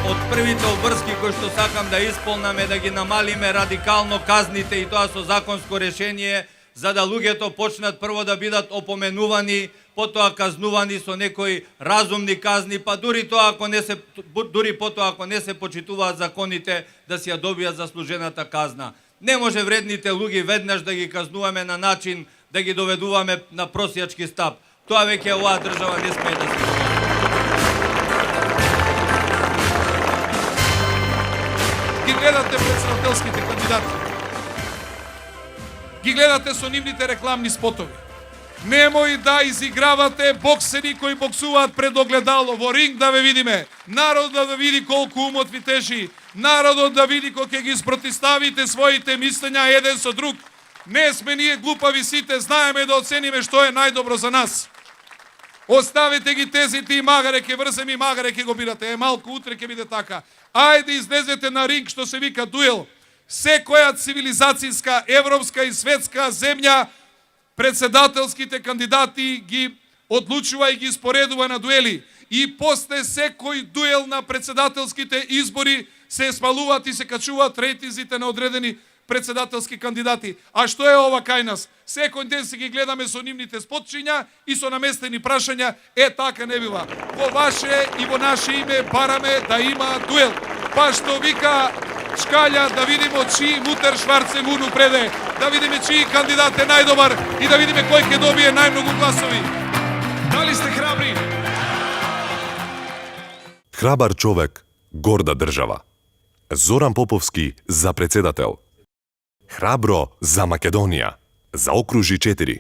од првите обврски кои што сакам да исполнаме да ги намалиме радикално казните и тоа со законско решение, за да луѓето почнат прво да бидат опоменувани, потоа казнувани со некои разумни казни, па дури потоа ако не се почитуваат законите, да си ја добијат заслужената казна. Не може вредните луѓе веднаш да ги казнуваме на начин да ги доведуваме на просјачки стап. Тоа веќе оваа држава не смее да се случи. Ги гледате председателските кандидати. Ги гледате со нивните рекламни спотови. Немој да изигравате боксери кои боксуваат пред огледало во ринг да ве видиме. Народот да види колку умот ви тежи. Народот да види кога ќе ги спротиставите своите мислења еден со друг. Не сме ние глупави сите, знаеме да оцениме што е најдобро за нас. Оставете ги тезите и магаре ќе врзем и магаре ќе го бирате. Малку утре ќе биде така. Ајде излезете на ринг што се вика дуел. Секоја цивилизацијска, европска и светска земја председателските кандидати ги одлучува и ги споредува на дуели. И после секој дуел на председателските избори се смалуваат и се качуваат рейтинзите на одредени председателски кандидати. А што е ова кај нас? Секој ден се ги гледаме со нивните спотчиња и со наместени прашања. Така не бива. Во ваше и во наше име бараме да има дуел. Па што вика Шкалја, да видиме чии Мутер Шварце го упреде, да видиме чии кандидат е најдобар и да видиме кој ќе добие најмногу гласови. Дали сте храбри? Храбар човек, горда држава. Зоран Поповски за председател. Храбро за Македонија. Заокружи 4.